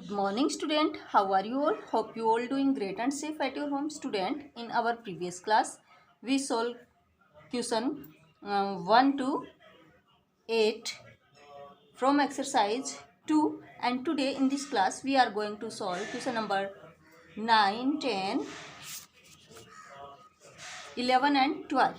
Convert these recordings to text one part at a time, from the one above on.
Good morning student. How are you all? Hope you all doing great and safe at your home. Student, in our previous class we solved question 1 to 8 from exercise 2, and today in this class we are going to solve question number 9, 10, 11 and 12.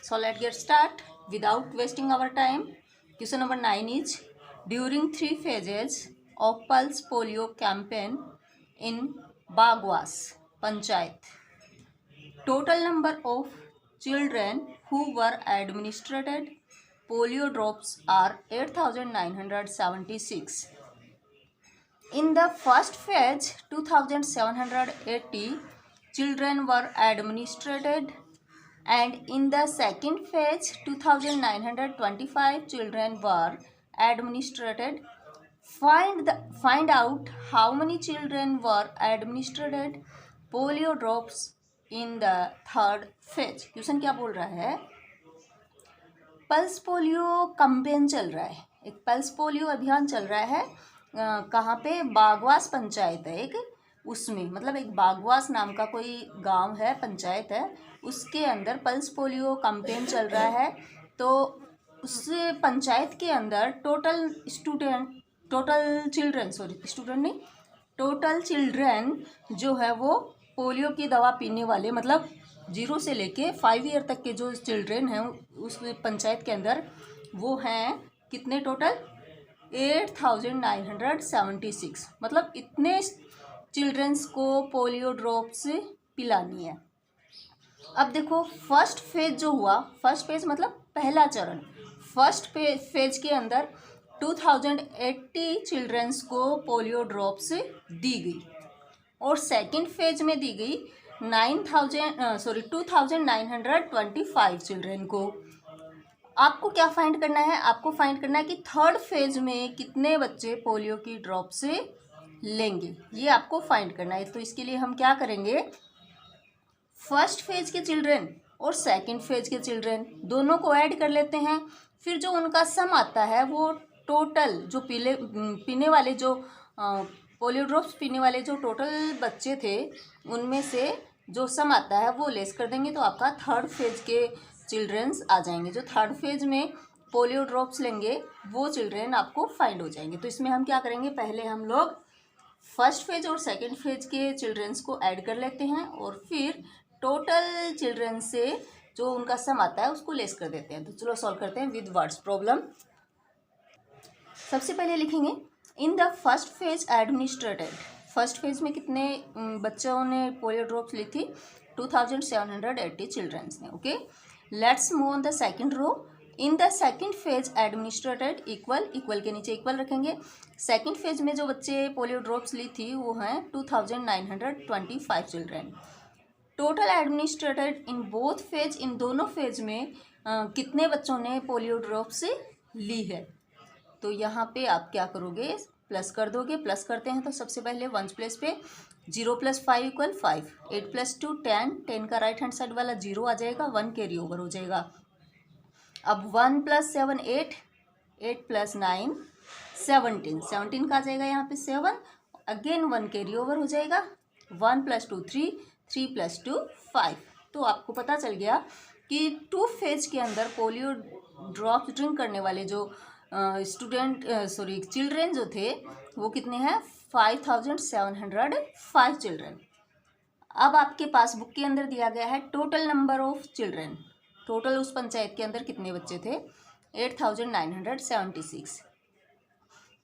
So let's get start without wasting our time. Question number 9 is, during 3 phases of pulse polio campaign in Bagwas Panchayat, total number of children who were administered polio drops are 8,976. In the first phase, 2,780 children were administered, and in the second phase 2,925 children were administered. Find out how many children were administered polio drops in the third phase. Question क्या बोल रहा है? Pulse polio campaign चल रहा है, एक pulse polio अभियान चल रहा है। कहाँ पे? बागवास पंचायत है एक, उसमें मतलब एक बागवास नाम का कोई गांव है, पंचायत है, उसके अंदर पल्स पोलियो कैंपेन चल रहा है। तो उस पंचायत के अंदर टोटल चिल्ड्रन जो है वो पोलियो की दवा पीने वाले, मतलब 0 से लेके 5 ईयर तक के जो चिल्ड्रन हैं उस पंचायत के अंदर, वो हैं कितने? टोटल 8,976। मतलब इतने चिल्ड्रंस को पोलियो ड्रॉप्स पिलानी है। अब देखो फर्स्ट फेज जो हुआ, फर्स्ट फेज मतलब पहला चरण, फर्स्ट फेज के अंदर 2,080 चिल्ड्रंस को पोलियो ड्रॉप्स दी गई, और सेकंड फेज में दी गई 2,925 चिल्ड्रन को। आपको क्या फाइंड करना है? आपको फाइंड करना है कि थर्ड फेज में कितने बच्चे पोलियो की ड्रॉप से लेंगे, ये आपको फाइंड करना है। तो इसके लिए हम क्या करेंगे, फर्स्ट फेज के चिल्ड्रन और सेकंड फेज के चिल्ड्रन दोनों को ऐड कर लेते हैं। फिर जो उनका सम आता है वो टोटल जो पीने वाले जो पोलियो ड्रॉप्स पीने वाले जो टोटल बच्चे थे उनमें से जो सम आता है वो लेस कर देंगे, तो आपका थर्ड फेज के चिल्ड्रंस आ जाएंगे। जो थर्ड फेज में पोलियो ड्रॉप्स लेंगे वो चिल्ड्रन आपको फाइंड हो जाएंगे। तो इसमें हम क्या करेंगे, पहले हम लोग फर्स्ट फेज और सेकंड फेज के चिल्ड्रंस को ऐड कर लेते हैं, और फिर टोटल चिल्ड्रन से जो उनका सम आता है उसको लेस कर देते हैं। तो चलो सॉल्व करते हैं विद वर्ड्स प्रॉब्लम। सबसे पहले लिखेंगे, in the first phase administrated, first phase में कितने बच्चों ने पोलियो ड्रॉप्स ली थी? 2,780 चिल्ड्रंस ने। Okay, let's move on the second row. In the second phase administrated, equal के नीचे इक्वल रखेंगे। सेकंड फेज में जो बच्चे पोलियो ड्रॉप्स ली थी वो हैं 2,925 children. Total administered in both phase, इन दोनों फेज में कितने बच्चों ने पोलियो ड्रॉप्स ली है? तो यहाँ पे आप क्या करोगे, प्लस कर दोगे। प्लस करते हैं तो सबसे पहले वंस प्लेस पे 0 + 5 = 5, 8 + 2 10, 10 का राइट हैंड साइड वाला 0 आ जाएगा, 1 कैरी ओवर हो जाएगा। अब 1 + 7 8, 8 + 9 17, 17 का आ जाएगा यहाँ पे 7, अगेन 1 कैरी ओवर हो जाएगा, 1 + 2 3, 3 + 2 5। तो आपको पता चल गया कि 2 फेज के अंदर पोलियो ड्रॉप्स ड्रिंक करने वाले जो चिल्ड्रन जो थे वो कितने हैं? 5,705 चिल्ड्रन। अब आपके पास बुक के अंदर दिया गया है total number of children, total उस पंचायत के अंदर कितने बच्चे थे? 8,976।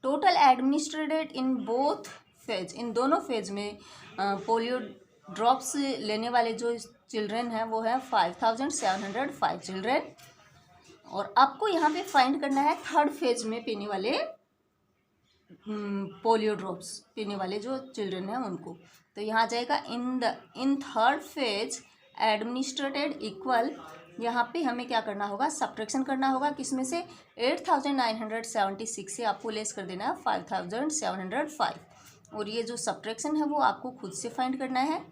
Total administered in both phase, इन दोनों फेज में पोलियो ड्रॉप्स लेने वाले जो चिल्ड्रन हैं वो है 5,705 चिल्ड्रन। और आपको यहाँ पे फाइंड करना है थर्ड फेज में पीने वाले पोलियो ड्रॉप्स पीने वाले जो चिल्ड्रन हैं उनको। तो यहाँ आ जाएगा in third phase administrated equal, यहाँ पे हमें क्या करना होगा, सब्ट्रैक्शन करना होगा। किसमें से? 8,976 से आपको लेस कर देना है 5,705, और ये जो सब्ट्रैक्शन है वो आपको खुद से फाइंड करना है।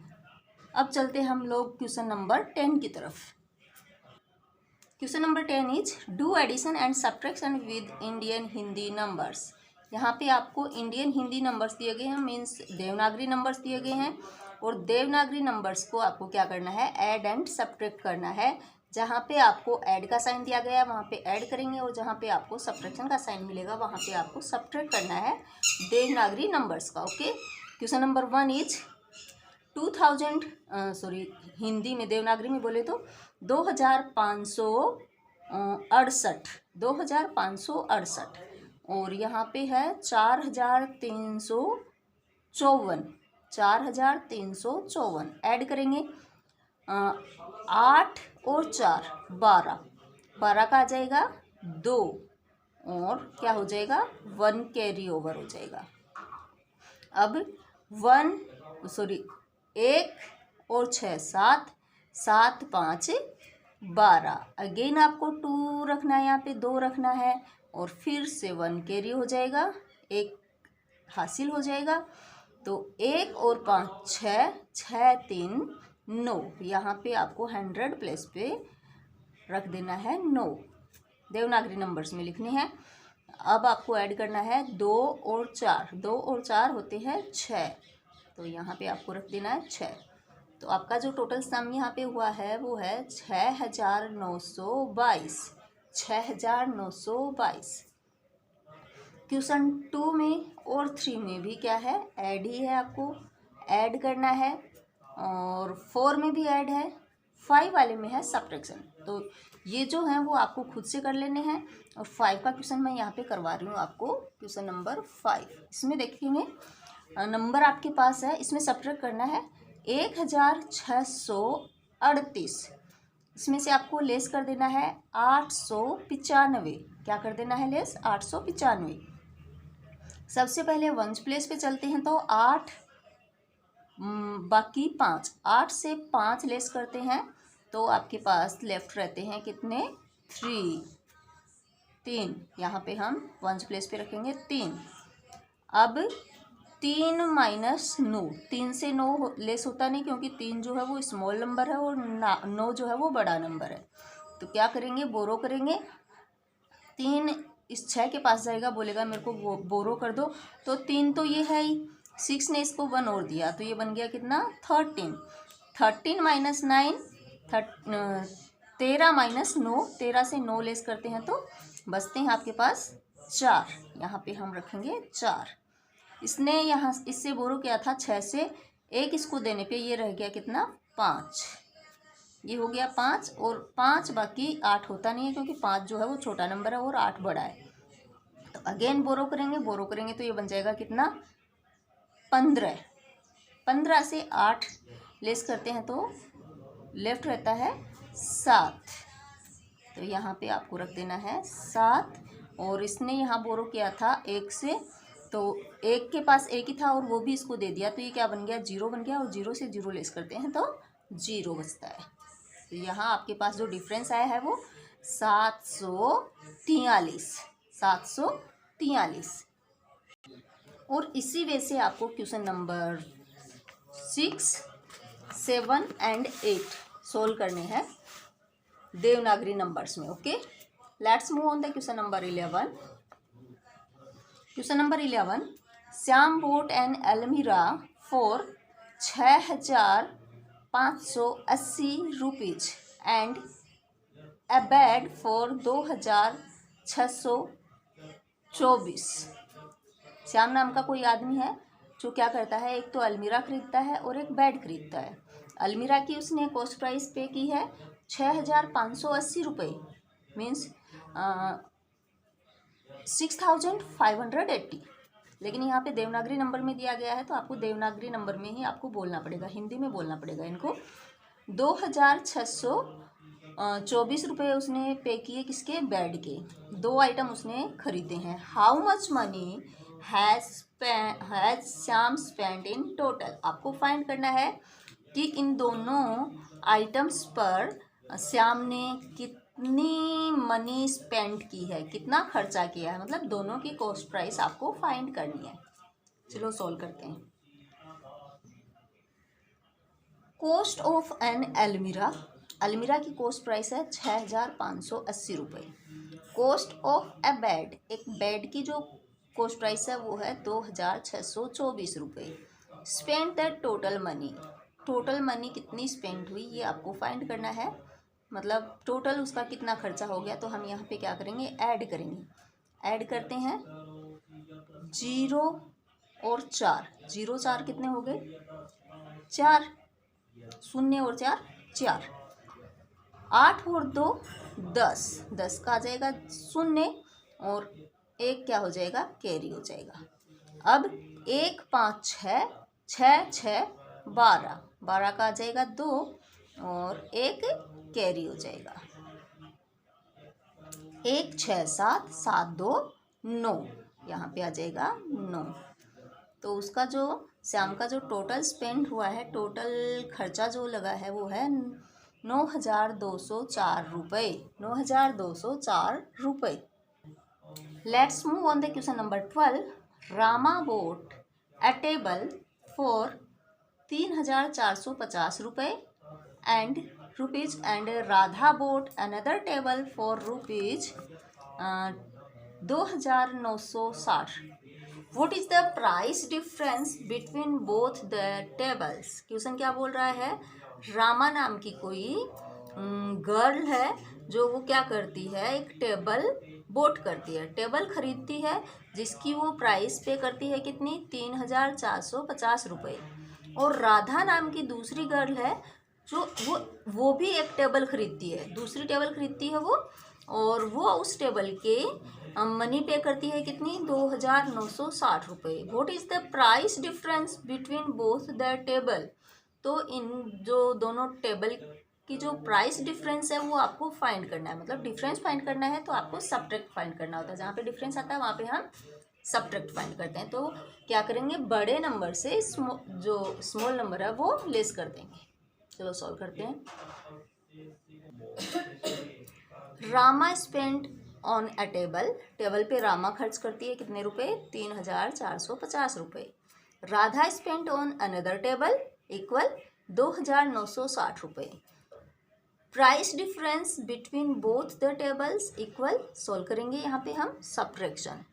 अब चलते हैं हम लोग क्वेश्चन नंबर 10 की तरफ। Question number 10 is, do addition and subtraction with Indian Hindi numbers. यहाँ पे आपको इंडियन हिंदी नंबर्स दिए गए हैं, मीन्स देवनागरी नंबर्स दिए गए हैं। और देवनागरी नंबर्स को आपको क्या करना है, ऐड एंड सब्ट्रैक्ट करना है। जहाँ पे आपको ऐड का साइन दिया गया है वहाँ पे ऐड करेंगे, और जहाँ पे आपको सब्ट्रैक्शन का साइन मिलेगा वहाँ पे आपको सब्ट्रैक्ट करना है देवनागरी नंबर्स का। Okay, question number 1 is 2000 Hindi में देवनागरी में बोले तो 2568 और यहाँ पे है 4354 ऐड करेंगे 8 और 4 12 12 का आ जाएगा 2 और क्या हो जाएगा 1 कैरी ओवर हो जाएगा। अब 1 और 6 7 7 5 12 अगेन आपको 2 रखना है, यहाँ पे 2 रखना है और फिर से 1 कैरी हो जाएगा, 1 हासिल हो जाएगा। तो 1 और 5 6 6 3 9, यहाँ पे आपको 100 प्लेस पे रख देना है 9, देवनागरी नंबर्स में लिखने हैं। अब आपको ऐड करना है 2 और 4, 2 और 4 होते हैं 6, तो यहाँ पे आपको रख देना है 6। तो आपका जो टोटल सम यहाँ पे हुआ है वो है 6922, 6922। क्वेश्चन 2 में और 3 में भी क्या है, ऐड ही है, आपको ऐड करना है, और 4 में भी ऐड है, 5 वाले में है सब्ट्रैक्शन। तो ये जो है वो आपको खुद से कर लेने हैं, और 5 का क्वेश्चन मैं यहाँ पे करवा रही हूँ आपको, क्वेश्चन नंबर 5। इसमें देखेंगे नंबर आपके पास है, इसमें सब्ट्रैक्ट करना है 1638, इसमें से आपको लेस कर देना है 895। क्या कर देना है लेस, 895। सबसे पहले वंस प्लेस पे चलते हैं, तो 8 बाकी 5, 8 से 5 लेस करते हैं तो आपके पास लेफ्ट रहते हैं कितने, 3। यहाँ पे हम वंस प्लेस पे रखेंगे 3। अब 3 माइनस 9, 3 से 9 लेस होता नहीं, क्योंकि 3 जो है वो स्मॉल नंबर है और 9 जो है वो बड़ा नंबर है। तो क्या करेंगे, बोरो करेंगे। 3 इस 6 के पास जाएगा, बोलेगा मेरे को बोरो कर दो, तो 3 तो ये है ही, 6 ने इसको 1 और दिया, तो ये बन गया कितना, 13। 13 माइनस 9, 13 माइनस 9, 13 से 9 लेस करते हैं तो बचते हैं आपके पास 4, यहाँ पे हम रखेंगे 4। इसने यहाँ इससे बोरो किया था 6 से, 1 इसको देने पे ये रह गया कितना, 5, ये हो गया 5, और 5 बाकी 8 होता नहीं है, क्योंकि 5 जो है वो छोटा नंबर है और 8 बड़ा है। तो अगेन बोरो करेंगे तो ये बन जाएगा कितना, 15। 15 से 8 लेस करते हैं तो लेफ्ट रहता है 7, तो यहाँ पे आपको रख देना है 7। और इसने यहाँ बोरो किया था 1 से, तो 1 के पास 1 ही था और वो भी इसको दे दिया, तो ये क्या बन गया, 0 बन गया, और 0 से 0 लेस करते हैं तो 0 बचता है। तो यहाँ आपके पास जो डिफरेंस आया है वो 743। और इसी वे से आपको क्वेश्चन नंबर 6, 7 एंड 8 सोल्व करने हैं देवनागरी नंबर्स में। Okay, let's move on the question number 11। Question number 11, Shyam bought an almirah for 6580 rupees and a bed for 2624। Shyam नाम का कोई आदमी है जो क्या करता है, एक तो अलमीरा खरीदता है और एक बेड खरीदता है। अलमीरा की उसने कॉस्ट प्राइस पे की है 6580 रुपये, मीन्स 6580। लेकिन यहाँ पे देवनागरी नंबर में दिया गया है, तो आपको देवनागरी नंबर में ही आपको बोलना पड़ेगा, हिंदी में बोलना पड़ेगा इनको। 2624 रुपये उसने पे किए किसके, बेड के। 2 आइटम उसने खरीदे हैं। How much money has Shyam spend in total. आपको फाइंड करना है कि इन दोनों आइटम्स पर श्याम ने कितनी मनी स्पेंड की है, कितना खर्चा किया है, मतलब दोनों की कॉस्ट प्राइस आपको फाइंड करनी है। चलो सॉल्व करते हैं। कॉस्ट ऑफ एन अलमीरा, अलमीरा की कॉस्ट प्राइस है 6580 रुपये। कॉस्ट ऑफ ए बेड, एक बेड की जो कॉस्ट प्राइस है वो है 2624 रुपये। Spend the total money, total money कितनी स्पेंड हुई ये आपको फाइंड करना है, मतलब टोटल उसका कितना खर्चा हो गया। तो हम यहाँ पे क्या करेंगे, ऐड करेंगे। ऐड करते हैं 0 और 4, 0 4 कितने हो गए 4, 0 और 4 4, 8 और 2 10, 10 का आ जाएगा 0 और 1 क्या हो जाएगा, कैरी हो जाएगा। अब 1 5 6 6 6 12, 12 का आ जाएगा 2 और 1 कैरी हो जाएगा। 1 6 7 7 2 9, यहाँ पे आ जाएगा 9। तो उसका जो श्याम का जो टोटल स्पेंड हुआ है, टोटल खर्चा जो लगा है वो है 9204 रुपये, 9204 रुपये। Let's move on the question number 12। Rama boat a table for 3450 रुपये and Radha boat another table for rupees 2960। What is the price difference between both the tables? Question क्या बोल रहा है, रामा नाम की कोई गर्ल है जो वो क्या करती है, एक टेबल बोट करती है, टेबल खरीदती है जिसकी वो प्राइस पे करती है कितनी, 3450 रुपये। और राधा नाम की दूसरी गर्ल है जो वो भी एक टेबल खरीदती है, दूसरी टेबल खरीदती है वो, और वो उस टेबल के मनी पे करती है कितनी, 2960 रुपये। What is the price difference between both the table. तो इन जो दोनों टेबल की जो प्राइस डिफरेंस है वो आपको फाइंड करना है, मतलब डिफरेंस फाइंड करना है तो आपको सब्ट्रैक्ट फाइंड करना होता है। जहाँ पे डिफरेंस आता है वहाँ पे हम सब्ट्रैक्ट फाइंड करते हैं। तो क्या करेंगे, बड़े नंबर से जो स्मॉल नंबर है वो लेस कर देंगे। चलो सॉल्व करते हैं। Rama spend on a table, table पे रामा खर्च करती है कितने रुपए, 3450 रुपये। Radha spend on another table equal 2960 रुपये। Price difference between both the tables equal, solve करेंगे यहाँ पे हम सब्ट्रैक्शन,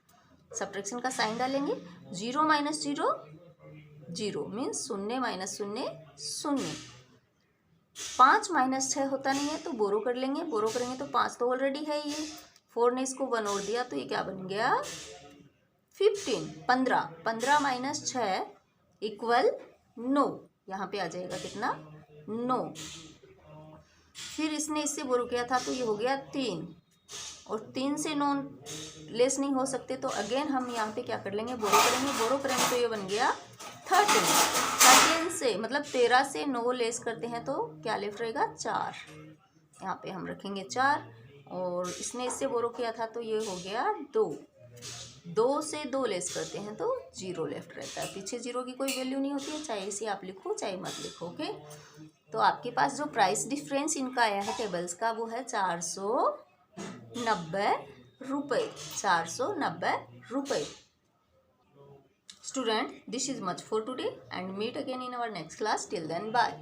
सब्ट्रैक्शन का साइन डालेंगे। 0 माइनस 0 0 मीन्स 0 माइनस 0 0। 5 माइनस 6 होता नहीं है तो बोरो कर लेंगे, बोरो करेंगे तो 5 तो ऑलरेडी है ये, 4 ने इसको 1 और दिया तो ये क्या बन गया 15, 15, 15 माइनस 6 इक्वल 9, यहाँ पे आ जाएगा कितना 9। फिर इसने इससे बोरो किया था तो ये हो गया 3, और 3 से 9 लेस नहीं हो सकते तो अगेन हम यहाँ पे क्या कर लेंगे, बोरो करेंगे, बोरो करेंगे तो ये बन गया 13, 13 से मतलब 13 से 9 लेस करते हैं तो क्या लेफ्ट रहेगा 4, यहाँ पे हम रखेंगे 4, और इसने इससे बोरो किया था तो ये हो गया 2, 2 से 2 लेस करते हैं तो 0 लेफ्ट रहता है, पीछे 0 की कोई वैल्यू नहीं होती है, चाहे इसे आप लिखो चाहे मत लिखो। ओके, तो आपके पास जो प्राइस डिफरेंस इनका आया है टेबल्स का वो है 490 रुपये, 490 रुपये। Student, this is much for today and meet again in our next class. Till then, bye.